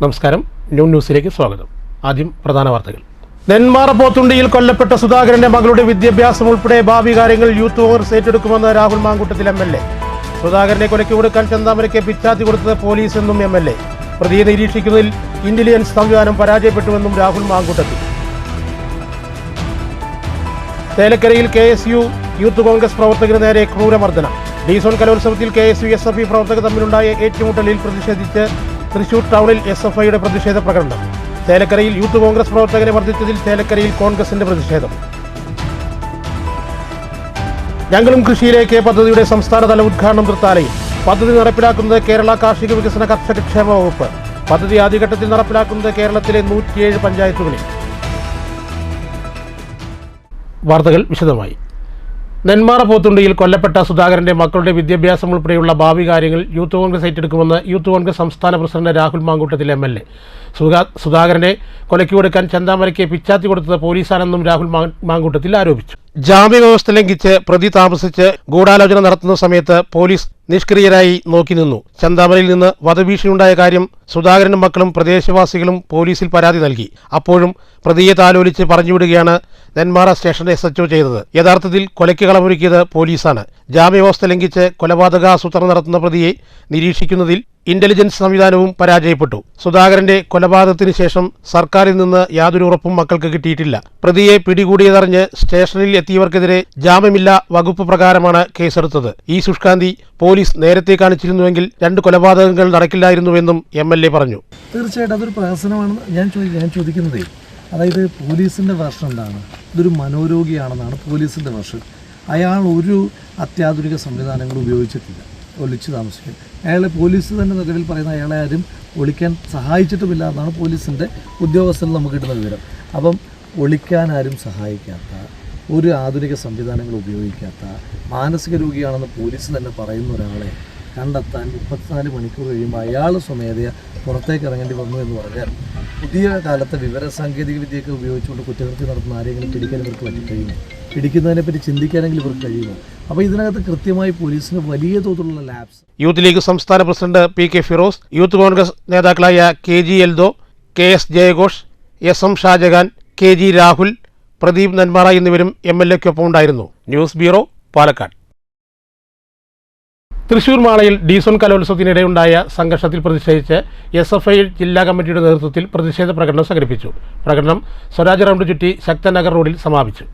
നമസ്കാരം, ന്യൂസിലേക്ക് സ്വാഗതം. ആദ്യം പ്രധാന വാർത്തകൾ. നെന്മാറ പോത്തുണ്ടിയിൽ കൊല്ലപ്പെട്ട സുധാകരന്റെ മകളുടെ വിദ്യാഭ്യാസം ഉൾപ്പെടെ ഭാവി കാര്യങ്ങൾ യൂത്ത് കോൺഗ്രസ് ഏറ്റെടുക്കുമെന്ന് രാഹുൽ മാങ്കൂട്ടത്തിൽ MLA. സുധാകരനെ കൊലയ്ക്ക് കൊടുക്കാൻ ചെന്താമരയ്ക്ക് പിച്ചാത്തി കൊടുത്തത് പോലീസ് എന്നും MLA. പ്രതിയെ നിരീക്ഷിക്കുന്നതിൽ ഇന്റലിജൻസ് സംവിധാനം പരാജയപ്പെട്ടുവെന്നും രാഹുൽ മാങ്കൂട്ടത്തിൽ. തേലക്കരയിൽ KSU യൂത്ത് കോൺഗ്രസ് പ്രവർത്തകന് നേരെ ക്രൂരമർദ്ദനം. ഡീസോൺ കലോത്സവത്തിൽ KSU SFI പ്രവർത്തകർ തമ്മിലുണ്ടായ ഏറ്റുമുട്ടലിൽ പ്രതിഷേധിച്ച് തൃശൂർ ടൗണിൽ SFIയുടെ പ്രതിഷേധ പ്രകടനം. തേലക്കരയിൽ യൂത്ത് കോൺഗ്രസ് പ്രവർത്തകരെ മർദ്ദിച്ചതിൽ തേലക്കരയിൽ കോൺഗ്രസിന്റെ പ്രതിഷേധം. ഞങ്ങളും കൃഷിയിലേക്ക് പദ്ധതിയുടെ സംസ്ഥാനതല ഉദ്ഘാടനം തൃത്താലയിൽ. പദ്ധതി നടപ്പിലാക്കുന്നത് കേരള കാർഷിക വികസന കർഷകക്ഷേമ വകുപ്പ്. പദ്ധതി ആദ്യഘട്ടത്തിൽ നടപ്പിലാക്കുന്നത് കേരളത്തിലെ 107 പഞ്ചായത്തുകളിൽ. വാർത്തകൾ വിശദമായി. നെന്മാറ പോത്തുണ്ടിയിൽ കൊല്ലപ്പെട്ട സുധാകരന്റെ മക്കളുടെ വിദ്യാഭ്യാസം ഉൾപ്പെടെയുള്ള ഭാവി കാര്യങ്ങൾ യൂത്ത് കോൺഗ്രസ് ഏറ്റെടുക്കുമെന്ന് യൂത്ത് കോൺഗ്രസ് സംസ്ഥാന പ്രസിഡന്റ് രാഹുൽ മാങ്കൂട്ടത്തിൽ MLA. സുധാകരനെ കൊലയ്ക്ക് കൊടുക്കാൻ ചെന്താമരയ്ക്ക് പിച്ചാത്തി കൊടുത്തത് പോലീസാണെന്നും രാഹുൽ മാങ്കൂട്ടത്തിൽ ആരോപിച്ചു. ജാമ്യ വ്യവസ്ഥ ലംഘിച്ച് പ്രതി താമസിച്ച് ഗൂഢാലോചന നടത്തുന്ന സമയത്ത് പോലീസ് നിഷ്ക്രിയരായി നോക്കി നിന്നു. ചെന്താമരയിൽ നിന്ന് വധഭീഷണിയുണ്ടായ കാര്യം സുധാകരനും മക്കളും പ്രദേശവാസികളും പോലീസിൽ പരാതി നൽകി. അപ്പോഴും പ്രതിയെ താലോലിച്ച് പറഞ്ഞുവിടുകയാണ് നെന്മാറ സ്റ്റേഷൻ SHO ചെയ്തത്. യഥാർത്ഥത്തിൽ കൊലയ്ക്ക് കളമൊരുക്കിയത് പോലീസാണ്. ജാമ്യവ്യവസ്ഥ ലംഘിച്ച് കൊലപാതകാസൂത്രണം നടത്തുന്ന പ്രതിയെ നിരീക്ഷിക്കുന്നതിൽ ഇന്റലിജൻസ് സംവിധാനവും പരാജയപ്പെട്ടു. സുധാകരന്റെ കൊലപാതകത്തിന് ശേഷം സർക്കാരിൽ നിന്ന് യാതൊരു ഉറപ്പും മക്കൾക്ക് കിട്ടിയിട്ടില്ല. പ്രതിയെ പിടികൂടിയതറിഞ്ഞ് സ്റ്റേഷനിൽ എത്തിയവർക്കെതിരെ ജാമ്യമില്ല വകുപ്പ് പ്രകാരമാണ് കേസെടുത്തത്. ഈ ശുഷ്കാന്തി പോലീസ് നേരത്തെ കാണിച്ചിരുന്നുവെങ്കിൽ 2 കൊലപാതകങ്ങൾ നടക്കില്ലായിരുന്നുവെന്നും MLA പറഞ്ഞു. തീർച്ചയായിട്ടും അതൊരു പ്രഹസനമാണ് ഞാൻ ചോദിക്കുന്നത്. അതായത് പോലീസിൻ്റെ വെർഷൻ എന്താണ്? ഇതൊരു മനോരോഗിയാണെന്നാണ് പോലീസിൻ്റെ വെർഷൻ. അയാൾ ഒരു അത്യാധുനിക സംവിധാനങ്ങൾ ഉപയോഗിച്ചിട്ടില്ല ഒളിച്ചു താമസിക്കാൻ. അയാളെ പോലീസ് തന്നെ നിലവിൽ പറയുന്ന അയാളെ ആരും ഒളിക്കാൻ സഹായിച്ചിട്ടുമില്ല എന്നാണ് പോലീസിൻ്റെ ഉദ്യോഗസ്ഥരിൽ നമുക്ക് കിട്ടുന്ന വിവരം. അപ്പം ഒളിക്കാൻ ആരും സഹായിക്കാത്ത, ഒരു ആധുനിക സംവിധാനങ്ങൾ ഉപയോഗിക്കാത്ത, മാനസിക രോഗിയാണെന്ന് പോലീസ് തന്നെ പറയുന്ന ഒരാളെ കണ്ടെത്താൻ 34 മണിക്കൂർ കഴിയുമ്പോൾ അയാൾ സ്വമേധയാ പുറത്തേക്ക് ഇറങ്ങേണ്ടി വന്നു എന്ന് പറഞ്ഞാൽ പുതിയ കാലത്തെ വിവരസാങ്കേതിക വിദ്യയൊക്കെ ഉപയോഗിച്ചുകൊണ്ട് കുറ്റകൃത്യം നടത്തുന്ന ആരെങ്കിലും പിടിക്കാൻ ഇവർക്ക് കഴിയുമോ? പിടിക്കുന്നതിനെപ്പറ്റി ചിന്തിക്കാനെങ്കിലും ഇവർക്ക് കഴിയുമോ? അപ്പോൾ ഇതിനകത്ത് കൃത്യമായി പോലീസിന് വലിയ തോതിലുള്ള ലാബ്സ്. യൂത്ത് ലീഗ് സംസ്ഥാന president PK Firoz, youth Congress നേതാക്കളായ KG Eldho, KS ജയഘോഷ്, SM Shah Jahan, KG Rahul, Pradeep Nenmara എന്നിവരും MLAക്കൊപ്പം ഉണ്ടായിരുന്നു. News bureau, Palakkad. തൃശൂർ മാളയിൽ ഡീസോൺ കലോത്സവത്തിനിടെയുണ്ടായ സംഘർഷത്തിൽ പ്രതിഷേധിച്ച് SFI ജില്ലാ കമ്മിറ്റിയുടെ നേതൃത്വത്തിൽ പ്രതിഷേധ പ്രകടനം സംഘടിപ്പിച്ചു. പ്രകടനം സ്വരാജ് റൗണ്ട് ചുറ്റി ശക്തനഗർ റോഡിൽ സമാപിച്ചു.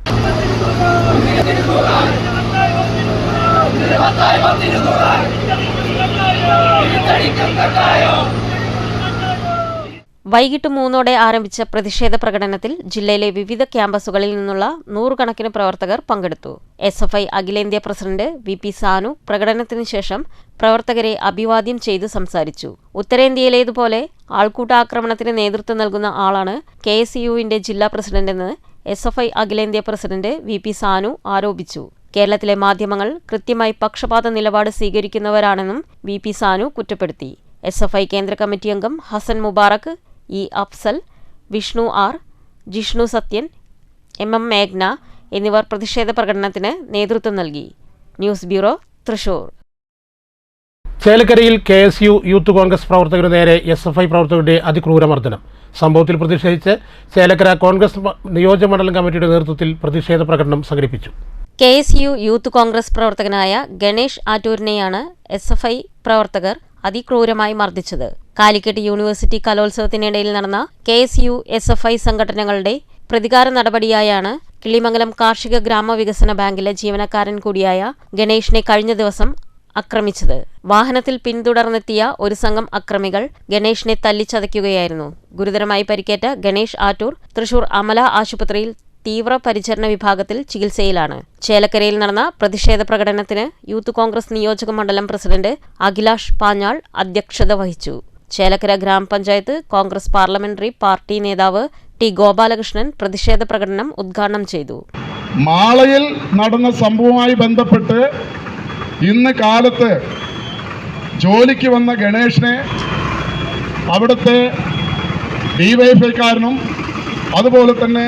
വൈകിട്ട് 3 ആരംഭിച്ച പ്രതിഷേധ പ്രകടനത്തിൽ ജില്ലയിലെ വിവിധ ക്യാമ്പസുകളിൽ നിന്നുള്ള 100 കണക്കിന് പ്രവർത്തകർ പങ്കെടുത്തു. SFI അഖിലേന്ത്യാ പ്രസിഡന്റ് VP സാനു പ്രകടനത്തിനു ശേഷം പ്രവർത്തകരെ അഭിവാദ്യം ചെയ്ത് സംസാരിച്ചു. ഉത്തരേന്ത്യയിലേതുപോലെ ആൾക്കൂട്ടാക്രമണത്തിന് നേതൃത്വം നൽകുന്ന ആളാണ് KSUവിന്റെ ജില്ലാ പ്രസിഡന്റെന്ന് SFI അഖിലേന്ത്യാ പ്രസിഡന്റ് VP സാനു ആരോപിച്ചു. കേരളത്തിലെ മാധ്യമങ്ങൾ കൃത്യമായി പക്ഷപാത നിലപാട് സ്വീകരിക്കുന്നവരാണെന്നും VP സാനു കുറ്റപ്പെടുത്തി. SFI കേന്ദ്ര കമ്മിറ്റി അംഗം Hasan Mubarak, E Afsal, Vishnu R, Jishnu Sathyan, MM മേഘ്ന എന്നിവർ പ്രതിഷേധ പ്രകടനത്തിന് നേതൃത്വം നൽകി. News bureau, Thrissur. ചേലക്കരയിൽ KSU യൂത്ത് കോൺഗ്രസ് പ്രവർത്തകരുടെ നേരെ SFI പ്രവർത്തകരുടെ അതിക്രൂരമർദ്ദനം. സംഭവത്തിൽ പ്രതിഷേധിച്ച് ചേലക്കര കോൺഗ്രസ് നിയോജകമണ്ഡലം കമ്മിറ്റിയുടെ നേതൃത്വത്തിൽ പ്രതിഷേധ പ്രകടനം സംഘടിപ്പിച്ചു. KSU യൂത്ത് കോൺഗ്രസ് പ്രവർത്തകനായ ഗണേഷ് ആറ്റൂരിനെയാണ് SFI പ്രവർത്തകർ അതിക്രൂരമായി മർദ്ദിച്ചത്. കാലിക്കറ്റ് യൂണിവേഴ്സിറ്റി കലോത്സവത്തിനിടയിൽ നടന്ന KSU SFI സംഘടനകളുടെ പ്രതികാര നടപടിയായാണ് കിളിമംഗലം കാർഷിക ഗ്രാമവികസന ബാങ്കിലെ ജീവനക്കാരൻ കൂടിയായ ഗണേഷിനെ കഴിഞ്ഞ ദിവസം ആക്രമിച്ചത്. വാഹനത്തിൽ പിന്തുടർന്നെത്തിയ ഒരു സംഘം അക്രമികൾ ഗണേഷിനെ തല്ലിച്ചതയ്ക്കുകയായിരുന്നു. ഗുരുതരമായി പരിക്കേറ്റ ഗണേഷ് ആറ്റൂർ തൃശൂർ അമല ആശുപത്രിയിൽ തീവ്ര പരിചരണ വിഭാഗത്തിൽ ചികിത്സയിലാണ്. ചേലക്കരയിൽ നടന്ന പ്രതിഷേധ പ്രകടനത്തിന് യൂത്ത് കോൺഗ്രസ് നിയോജക മണ്ഡലം പ്രസിഡന്റ് അഖിലാഷ് പാഞ്ഞാൾ അധ്യക്ഷത വഹിച്ചു. ചേലക്കര ഗ്രാമപഞ്ചായത്ത് കോൺഗ്രസ് പാർലമെന്ററി പാർട്ടി നേതാവ് T ഗോപാലകൃഷ്ണൻ പ്രതിഷേധ പ്രകടനം ഉദ്ഘാടനം ചെയ്തു. മാളയിൽ നടന്ന സംഭവവുമായി ബന്ധപ്പെട്ട് ഇന്ന് കാലത്ത് ജോലിക്ക് വന്ന ഗണേഷിനെ അവിടുത്തെ DYFIക്കാരനും അതുപോലെ തന്നെ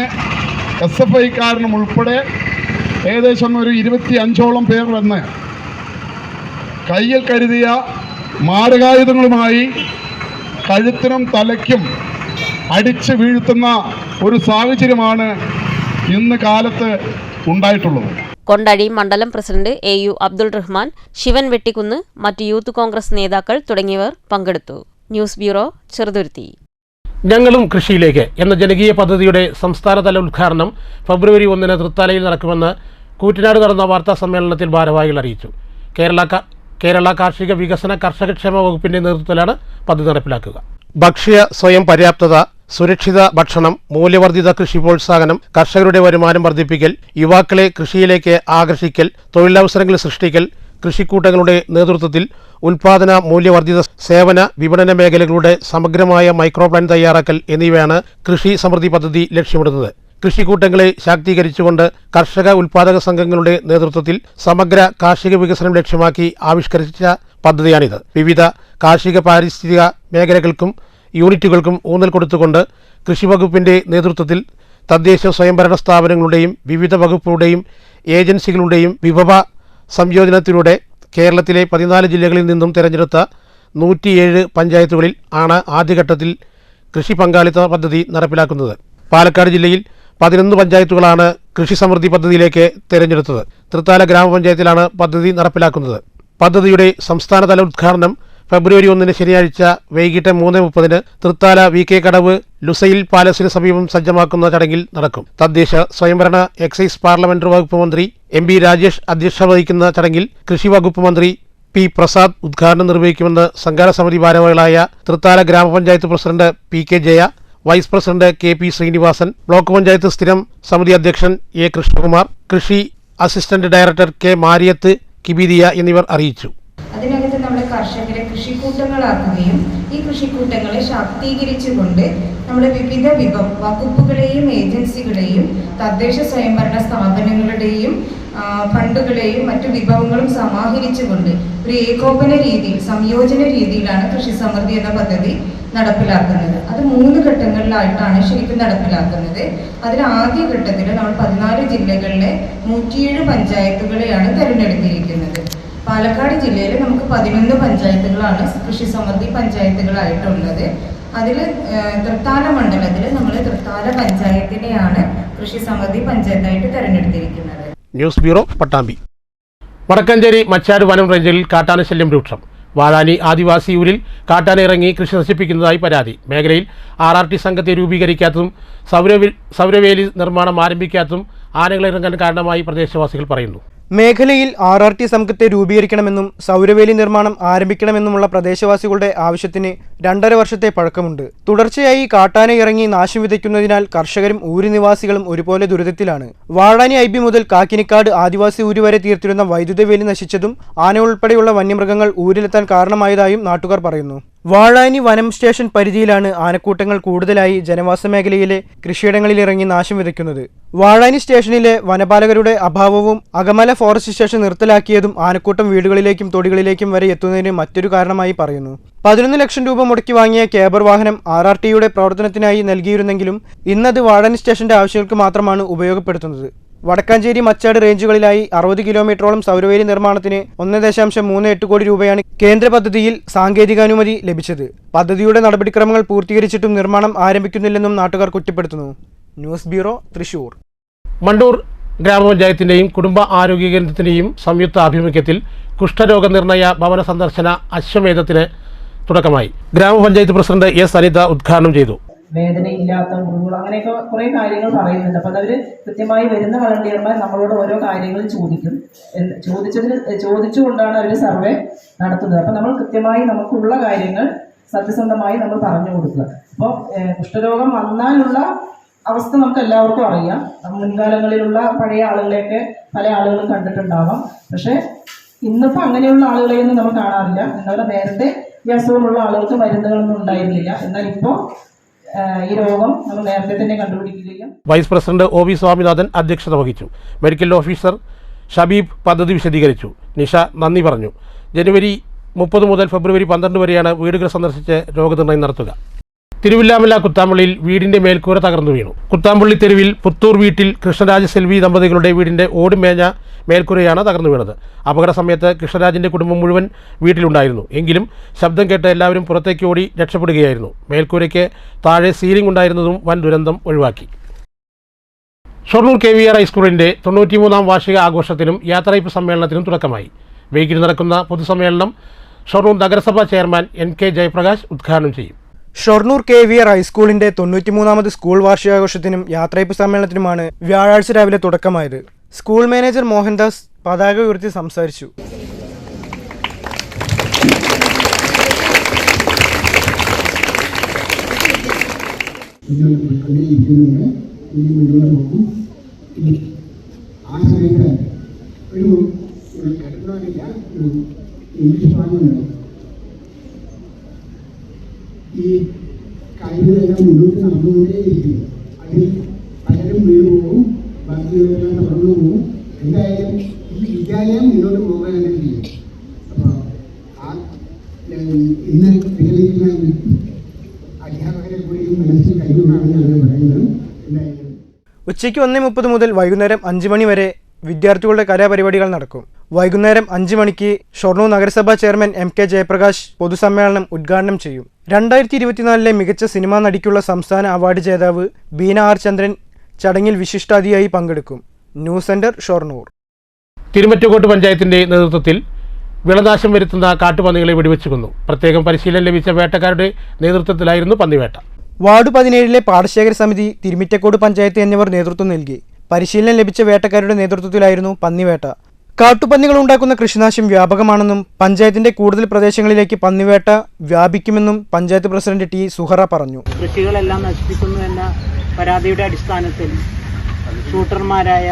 SFIക്കാരനും ഉൾപ്പെടെ ഏകദേശം ഒരു 25ഓളം പേർ വന്ന് കയ്യിൽ കരുതിയ മാരകായുധങ്ങളുമായി കഴുത്തിനും തലയ്ക്കും അടിച്ചു വീഴ്ത്തുന്ന ഒരു സാഹചര്യമാണ് ഇന്ന് കാലത്ത് ഉണ്ടായിട്ടുള്ളത്. കൊണ്ടഴി മണ്ഡലം പ്രസിഡന്റ് AU അബ്ദുൾ റഹ്മാൻ, ശിവൻ വെട്ടിക്കുന്ന്, മറ്റ് യൂത്ത് കോൺഗ്രസ് നേതാക്കൾ തുടങ്ങിയവർ പങ്കെടുത്തു. News bureau, Cheruthuruthy. ഞങ്ങളും കൃഷിയിലേക്ക് എന്ന ജനകീയ പദ്ധതിയുടെ സംസ്ഥാനതല ഉദ്ഘാടനം ഫെബ്രുവരി 1 തൃത്താലയിൽ നടക്കുമെന്ന് കൂറ്റനാട് നടന്ന വാർത്താ സമ്മേളനത്തിൽ ഭാരവാഹികൾ അറിയിച്ചു. കേരള കാർഷിക വികസന കർഷകക്ഷേമ വകുപ്പിന്റെ നേതൃത്വത്തിലാണ് പദ്ധതി നടപ്പിലാക്കുക. ഭക്ഷ്യ സ്വയം പര്യാപ്തത, സുരക്ഷിത ഭക്ഷണം, മൂല്യവർദ്ധിത കൃഷി പ്രോത്സാഹനം, കർഷകരുടെ വരുമാനം വർദ്ധിപ്പിക്കൽ, യുവാക്കളെ കൃഷിയിലേക്ക് ആകർഷിക്കൽ, തൊഴിലവസരങ്ങൾ സൃഷ്ടിക്കൽ, കൃഷിക്കൂട്ടങ്ങളുടെ നേതൃത്വത്തിൽ ഉൽപാദന മൂല്യവർദ്ധിത സേവന വിപണന മേഖലകളുടെ സമഗ്രമായ മൈക്രോ പ്ലാൻ തയ്യാറാക്കൽ എന്നിവയാണ് കൃഷി സമൃദ്ധി പദ്ധതി ലക്ഷ്യമിടുന്നത്. കൃഷിക്കൂട്ടങ്ങളെ ശാക്തീകരിച്ചുകൊണ്ട് കർഷക ഉൽപാദക സംഘങ്ങളുടെ നേതൃത്വത്തിൽ സമഗ്ര കാർഷിക വികസനം ലക്ഷ്യമാക്കി ആവിഷ്കരിച്ച പദ്ധതിയാണിത്. വിവിധ കാർഷിക പാരിസ്ഥിതിക മേഖലകൾക്കും യൂണിറ്റുകൾക്കും ഊന്നൽ കൊടുത്തുകൊണ്ട് കൃഷിവകുപ്പിന്റെ നേതൃത്വത്തിൽ തദ്ദേശ സ്വയംഭരണ സ്ഥാപനങ്ങളുടെയും വിവിധ വകുപ്പുകളുടെയും ഏജൻസികളുടെയും വിഭവ സംയോജനത്തിലൂടെ കേരളത്തിലെ 14 ജില്ലകളിൽ നിന്നും തിരഞ്ഞെടുത്ത 107 പഞ്ചായത്തുകളിൽ ആണ് ആദ്യഘട്ടത്തിൽ കൃഷി പങ്കാളിത്ത പദ്ധതി നടപ്പിലാക്കുന്നത്. പാലക്കാട് ജില്ലയിൽ 11 പഞ്ചായത്തുകളാണ് കൃഷി സമൃദ്ധി പദ്ധതിയിലേക്ക് തിരഞ്ഞെടുത്തത്. തൃത്താല ഗ്രാമപഞ്ചായത്തിലാണ് പദ്ധതി നടപ്പിലാക്കുന്നത്. പദ്ധതിയുടെ സംസ്ഥാനതല ഉദ്ഘാടനം ഫെബ്രുവരി 1 ശനിയാഴ്ച വൈകിട്ട് 3:30 തൃത്താല VK കടവ് ലുസൈൽ പാലസിന് സമീപം സജ്ജമാക്കുന്ന ചടങ്ങിൽ നടക്കും. തദ്ദേശ സ്വയംഭരണ എക്സൈസ് പാർലമെന്ററി വകുപ്പ് മന്ത്രി MP രാജേഷ് അധ്യക്ഷത വഹിക്കുന്ന ചടങ്ങിൽ കൃഷി വകുപ്പ് മന്ത്രി P പ്രസാദ് ഉദ്ഘാടനം നിർവഹിക്കുമെന്ന് സംഘാടക സമിതി ഭാരവാഹികളായ തൃത്താല ഗ്രാമപഞ്ചായത്ത് president PK Jaya, vice president KP Sreenivasan, block panchayat സ്ഥിരം സമിതി അധ്യക്ഷൻ A കൃഷ്ണകുമാർ, കൃഷി അസിസ്റ്റന്റ് ഡയറക്ടർ K മാരിയത്ത് കിബിദിയ എന്നിവർ അറിയിച്ചു. അതിനകത്ത് നമ്മുടെ കർഷകരെ കൃഷിക്കൂട്ടങ്ങളാക്കുകയും ഈ കൃഷിക്കൂട്ടങ്ങളെ ശാക്തീകരിച്ചുകൊണ്ട് നമ്മുടെ വിവിധ വകുപ്പുകളെയും ഏജൻസികളെയും തദ്ദേശ സ്വയംഭരണ സ്ഥാപനങ്ങളുടെയും ഫണ്ടുകളെയും മറ്റു വിഭവങ്ങളും സമാഹരിച്ചുകൊണ്ട് ഒരു ഏകോപന രീതിയിൽ, സംയോജന രീതിയിലാണ് കൃഷി സമൃദ്ധി എന്ന പദ്ധതി നടപ്പിലാക്കുന്നത്. അത് 3 ഘട്ടങ്ങളിലായിട്ടാണ് ശരിക്കും നടപ്പിലാക്കുന്നത്. അതിൽ ആദ്യ ഘട്ടത്തിൽ നമ്മൾ 14 ജില്ലകളിലെ 107 പഞ്ചായത്തുകളെയാണ് തിരഞ്ഞെടുത്തിരിക്കുന്നത്. പാലക്കാട് ജില്ലയിൽ നമുക്ക് 11 പഞ്ചായത്തുകളാണ് കൃഷി സമൃദ്ധി പഞ്ചായത്തുകളായിട്ടുള്ളത്. അതിൽ തൃത്താല മണ്ഡലത്തിൽ നമ്മൾ തൃത്താല പഞ്ചായത്തിനെയാണ് കൃഷി സമൃദ്ധി പഞ്ചായത്തായിട്ട് തിരഞ്ഞെടുത്തിരിക്കുന്നത്. News bureau, Pattambi. വടക്കഞ്ചേരി മച്ചാട് വനം റേഞ്ചിൽ കാട്ടാന ശല്യം രൂക്ഷം. വാഴാനി ആദിവാസി ഊരിൽ കാട്ടാന ഇറങ്ങി കൃഷി നശിപ്പിക്കുന്നതായി പരാതി. മേഖലയിൽ RRT സംഘത്തെ രൂപീകരിക്കാത്തതും സൗരവേലി നിർമ്മാണം ആരംഭിക്കാത്തതും ആനകൾ ഇറങ്ങാൻ കാരണമായി പ്രദേശവാസികൾ പറയുന്നു. മേഖലയിൽ RRT സംഘത്തെ രൂപീകരിക്കണമെന്നും സൗരവേലി നിർമ്മാണം ആരംഭിക്കണമെന്നുമുള്ള പ്രദേശവാസികളുടെ ആവശ്യത്തിന് 2.5 വർഷത്തെ പഴക്കമുണ്ട്. തുടർച്ചയായി കാട്ടാന ഇറങ്ങി നാശം വിതയ്ക്കുന്നതിനാൽ കർഷകരും ഊരുനിവാസികളും ഒരുപോലെ ദുരിതത്തിലാണ്. വാഴാനി IB മുതൽ കാക്കിനിക്കാട് ആദിവാസി ഊര് വരെ തീർത്തിരുന്ന വൈദ്യുത വേലി നശിച്ചതും ആന ഉൾപ്പെടെയുള്ള വന്യമൃഗങ്ങൾ ഊരിലെത്താൻ കാരണമായതായും നാട്ടുകാർ പറയുന്നു. വാഴാനി വനം സ്റ്റേഷൻ പരിധിയിലാണ് ആനക്കൂട്ടങ്ങൾ കൂടുതലായി ജനവാസ മേഖലയിലെ കൃഷിയിടങ്ങളിൽ ഇറങ്ങി നാശം വിതയ്ക്കുന്നത്. വാഴാനി സ്റ്റേഷനിലെ വനപാലകരുടെ അഭാവവും അകമല ഫോറസ്റ്റ് സ്റ്റേഷൻ നിർത്തലാക്കിയതും ആനക്കൂട്ടം വീടുകളിലേക്കും തൊടികളിലേക്കും വരെ എത്തുന്നതിന് മറ്റൊരു കാരണമായി പറയുന്നു. 11 ലക്ഷം രൂപ മുടക്കി വാങ്ങിയ കേബർ വാഹനം RRTയുടെ പ്രവർത്തനത്തിനായി നൽകിയിരുന്നെങ്കിലും ഇന്നത് വാഴാനി സ്റ്റേഷന്റെ ആവശ്യങ്ങൾക്ക് മാത്രമാണ് ഉപയോഗപ്പെടുത്തുന്നത്. വടക്കാഞ്ചേരി മച്ചാട് റേഞ്ചുകളിലായി 60 കിലോമീറ്ററോളം സൗരവേലി നിർമ്മാണത്തിന് 1.38 കോടി രൂപയാണ് കേന്ദ്ര പദ്ധതിയിൽ സാങ്കേതികാനുമതി ലഭിച്ചത്. പദ്ധതിയുടെ നടപടിക്രമങ്ങൾ പൂർത്തീകരിച്ചിട്ടും നിർമ്മാണം ആരംഭിക്കുന്നില്ലെന്നും നാട്ടുകാർ കുറ്റപ്പെടുത്തുന്നു. News bureau, Thrissur. മണ്ടൂർ ഗ്രാമപഞ്ചായത്തിന്റെയും കുടുംബ ആരോഗ്യ കേന്ദ്രത്തിന്റെയും സംയുക്ത ആഭിമുഖ്യത്തിൽ കുഷ്ഠരോഗ നിർണയ ഭവന സന്ദർശന അശ്വമേധത്തിന് തുടക്കമായി. ഗ്രാമപഞ്ചായത്ത് പ്രസിഡന്റ് S അനിത ഉദ്ഘാടനം ചെയ്തു. വേദനയില്ലാത്ത മുറിവുകൾ, അങ്ങനെയൊക്കെ കുറേ കാര്യങ്ങൾ പറയുന്നുണ്ട്. അപ്പോൾ അവർ കൃത്യമായി വരുന്ന വളണ്ടിയർമാർ നമ്മളോട് ഓരോ കാര്യങ്ങൾ ചോദിക്കും. ചോദിച്ചുകൊണ്ടാണ് അവർ സർവേ നടത്തുന്നത്. അപ്പോൾ നമ്മൾ കൃത്യമായി നമുക്കുള്ള കാര്യങ്ങൾ സത്യസന്ധമായി നമ്മൾ പറഞ്ഞു കൊടുക്കുക. അപ്പോൾ കുഷ്ഠരോഗം വന്നാലുള്ള അവസ്ഥ നമുക്ക് എല്ലാവർക്കും അറിയാം. മുൻകാലങ്ങളിലുള്ള പഴയ ആളുകളെയൊക്കെ പല ആളുകളും കണ്ടിട്ടുണ്ടാവാം. പക്ഷേ ഇന്നിപ്പോൾ അങ്ങനെയുള്ള ആളുകളെയൊന്നും നമ്മൾ കാണാറില്ല. എന്നാൽ നേരത്തെ ഈ അസുഖമുള്ള ആളുകൾക്ക് മരുന്നുകളൊന്നും ഉണ്ടായിരുന്നില്ല. എന്നാൽ ഇപ്പോൾ ഈ രോഗം നമ്മൾ നേരത്തെ തന്നെ കണ്ടുപിടിക്കുകയും. വൈസ് പ്രസിഡന്റ് OV സ്വാമിനാഥൻ അധ്യക്ഷത വഹിച്ചു. മെഡിക്കൽ ഓഫീസർ ഷബീബ് പദ്ധതി വിശദീകരിച്ചു. നിഷ നന്ദി പറഞ്ഞു. ജനുവരി 30 മുതൽ ഫെബ്രുവരി 12 വരെയാണ് വീടുകൾ സന്ദർശിച്ച് രോഗനിർണയം നടത്തുക. തിരുവില്ലാമല കുത്താമ്പള്ളിയിൽ വീടിന്റെ മേൽക്കൂര തകർന്നു വീണു. കുത്താമ്പള്ളി തെരുവിൽ പുത്തൂർ വീട്ടിൽ കൃഷ്ണരാജ് സെൽവി ദമ്പതികളുടെ വീടിന്റെ ഓടുമേഞ്ഞ മേൽക്കൂരയാണ് തകർന്നു വീണത്. അപകട സമയത്ത് കൃഷ്ണരാജിന്റെ കുടുംബം മുഴുവൻ വീട്ടിലുണ്ടായിരുന്നു. എങ്കിലും ശബ്ദം കേട്ട് എല്ലാവരും പുറത്തേക്ക് ഓടി രക്ഷപ്പെടുകയായിരുന്നു. മേൽക്കൂരയ്ക്ക് താഴെ സീലിംഗ് ഉണ്ടായിരുന്നതും വൻ ദുരന്തം ഒഴിവാക്കി. ഷൊർണൂർ KVR ഹൈസ്കൂളിന്റെ 93-ാം വാർഷിക ആഘോഷത്തിനും യാത്രയപ്പ് സമ്മേളനത്തിനും തുടക്കമായി. വൈകിട്ട് നടക്കുന്ന പൊതുസമ്മേളനം ഷൊർണൂർ നഗരസഭാ ചെയർമാൻ NK ജയപ്രകാശ് ഉദ്ഘാടനം ചെയ്യും. ഷൊർണൂർ KVR ഹൈസ്കൂളിന്റെ 93-ാമത് സ്കൂൾ വാർഷികാഘോഷത്തിനും യാത്രയപ്പ് സമ്മേളനത്തിനുമാണ് വ്യാഴാഴ്ച രാവിലെ തുടക്കമായത്. സ്കൂൾ മാനേജർ മോഹൻദാസ് പതാക ഉയർത്തി സംസാരിച്ചു. ഈ കാര്യങ്ങളെല്ലാം മുന്നോട്ട് നടന്നുകൊണ്ടേയിരിക്കും. അതിൽ പലരും വീണു പോകും, ബാക്കിയുള്ളവരെല്ലാം തുറന്നു പോകും. എന്തായാലും ഈ വിദ്യാലയം മുന്നോട്ട് പോകാൻ തന്നെ ചെയ്യും. അപ്പോൾ ഇന്ന് നിലനിൽക്കുന്ന അധ്യാപകരെ കൂടി മനസ്സിൽ കൈകൊണ്ടാണ് ഞാൻ പറയുന്നത്. എന്തായാലും ഉച്ചയ്ക്ക് 1:30 മുതൽ വൈകുന്നേരം 5 മണി വരെ വിദ്യാർത്ഥികളുടെ കലാപരിപാടികൾ നടക്കും. വൈകുന്നേരം 5 മണിക്ക് ഷൊർണൂർ നഗരസഭാ ചെയർമാൻ MK ജയപ്രകാശ് പൊതുസമ്മേളനം ഉദ്ഘാടനം ചെയ്യും. 2024 മികച്ച സിനിമാ നടിക്കുള്ള സംസ്ഥാന അവാർഡ് ജേതാവ് ബീന R ചന്ദ്രൻ ചടങ്ങിൽ വിശിഷ്ടാതിഥിയായി പങ്കെടുക്കും. News centre Shoranur. തിരുമറ്റക്കോട്ട് പഞ്ചായത്തിന്റെ നേതൃത്വത്തിൽ വിളനാശം വരുത്തുന്ന കാട്ടുപന്നികളെ വെടിവെച്ചു കൊന്നു. പ്രത്യേകം പരിശീലനം ലഭിച്ച വേട്ടക്കാരുടെ നേതൃത്വത്തിലായിരുന്നു പന്നിവേട്ട. വാർഡ് 17 പാടശേഖര സമിതി, തിരുമിറ്റക്കോട് പഞ്ചായത്ത് എന്നിവർ നേതൃത്വം നൽകി. പരിശീലനം ലഭിച്ച വേട്ടക്കാരുടെ നേതൃത്വത്തിലായിരുന്നു പന്നിവേട്ട. കാട്ടുപന്നികൾ ഉണ്ടാക്കുന്ന കൃഷിനാശം വ്യാപകമാണെന്നും പഞ്ചായത്തിന്റെ കൂടുതൽ പ്രദേശങ്ങളിലേക്ക് പന്നിവേട്ട വ്യാപിക്കുമെന്നും പഞ്ചായത്ത് പ്രസിഡന്റ് T സുഹറ പറഞ്ഞു. കൃഷികളെല്ലാം നശിപ്പിക്കുന്നു എന്ന പരാതിയുടെ അടിസ്ഥാനത്തിൽ ഷൂട്ടർമാരായ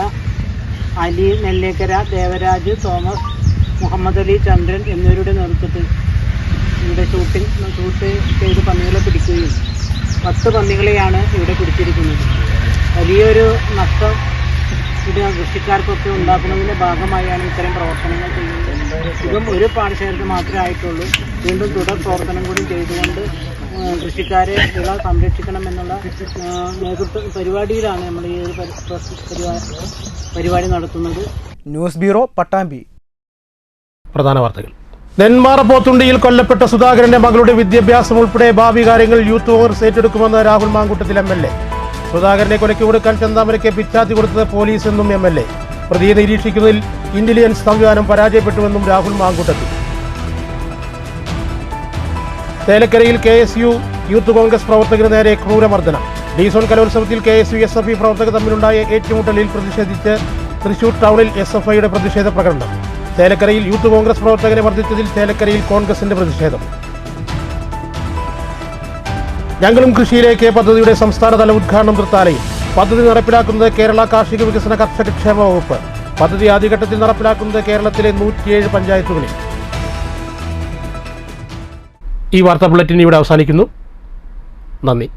അലി നെല്ലേക്കര, ദേവരാജ്, തോമസ്, മുഹമ്മദ് അലി, ചന്ദ്രൻ എന്നിവരുടെ നേതൃത്വത്തിൽ ഇവിടെ ഷൂട്ട് ചെയ്ത് പന്നികളെ പിടിക്കുകയും 10 പന്നികളെയാണ് ഇവിടെ പിടിച്ചിരിക്കുന്നത്. വലിയൊരു നഷ്ടം ഇത് കൃഷിക്കാർക്കൊക്കെ ഉണ്ടാക്കുന്നതിൻ്റെ ഭാഗമായാണ് ഇത്തരം പ്രവർത്തനങ്ങൾ ചെയ്യുന്നത്. ഇതും ഒരു പാടശേഖരത്തിൽ മാത്രമേ ആയിട്ടുള്ളൂ. വീണ്ടും തുടർ പ്രവർത്തനം കൂടി ചെയ്തുകൊണ്ട് കൃഷിക്കാരെ വിള സംരക്ഷിക്കണം എന്നുള്ള നേതൃത്വ പരിപാടിയിലാണ് നമ്മൾ ഈ ഒരു പരിപാടി നടത്തുന്നത്. News bureau, Pattambi. പ്രധാന വാർത്തകൾ. നെന്മാറ പോത്തുണ്ടിയിൽ കൊല്ലപ്പെട്ട സുധാകരന്റെ മകളുടെ വിദ്യാഭ്യാസം ഉൾപ്പെടെ ഭാവി കാര്യങ്ങൾ യൂത്ത് കോൺഗ്രസ് ഏറ്റെടുക്കുമെന്ന് രാഹുൽ മാങ്കൂട്ടത്തിൽ MLA. സുധാകരനെ കൊലയ്ക്ക് കൊടുക്കാൻ ചെന്താമരയ്ക്ക് പിച്ചാത്തി കൊടുത്തത് പോലീസ് എന്നും MLA. പ്രതിയെ നിരീക്ഷിക്കുന്നതിൽ ഇന്റലിജൻസ് സംവിധാനം പരാജയപ്പെട്ടുവെന്നും രാഹുൽ മാങ്കൂട്ടത്തിൽ. ചേലക്കരയിൽ KSU യൂത്ത് കോൺഗ്രസ് പ്രവർത്തകന് നേരെ ക്രൂരമർദ്ദനം. ഡീസോൺ കലോത്സവത്തിൽ KSU SFI പ്രവർത്തകർ തമ്മിലുണ്ടായ ഏറ്റുമുട്ടലിൽ പ്രതിഷേധിച്ച് തൃശൂർ ടൗണിൽ SFIയുടെ പ്രതിഷേധ പ്രകടനം. ചേലക്കരയിൽ യൂത്ത് കോൺഗ്രസ് പ്രവർത്തകരെ മർദ്ദിച്ചതിൽ ചേലക്കരയിൽ കോൺഗ്രസിന്റെ പ്രതിഷേധം. ഞങ്ങളും കൃഷിയിലേക്ക് പദ്ധതിയുടെ സംസ്ഥാനതല ഉദ്ഘാടനം തൃത്താലയിൽ. പദ്ധതി നടപ്പിലാക്കുന്നത് കേരള കാർഷിക വികസന കർഷക ക്ഷേമ വകുപ്പ്. പദ്ധതി ആദ്യഘട്ടത്തിൽ നടപ്പിലാക്കുന്നത് കേരളത്തിലെ 107 പഞ്ചായത്തുകളിൽ. ഈ വാർത്താ ബുള്ളറ്റിൻ ഇവിടെ അവസാനിക്കുന്നു. നന്ദി.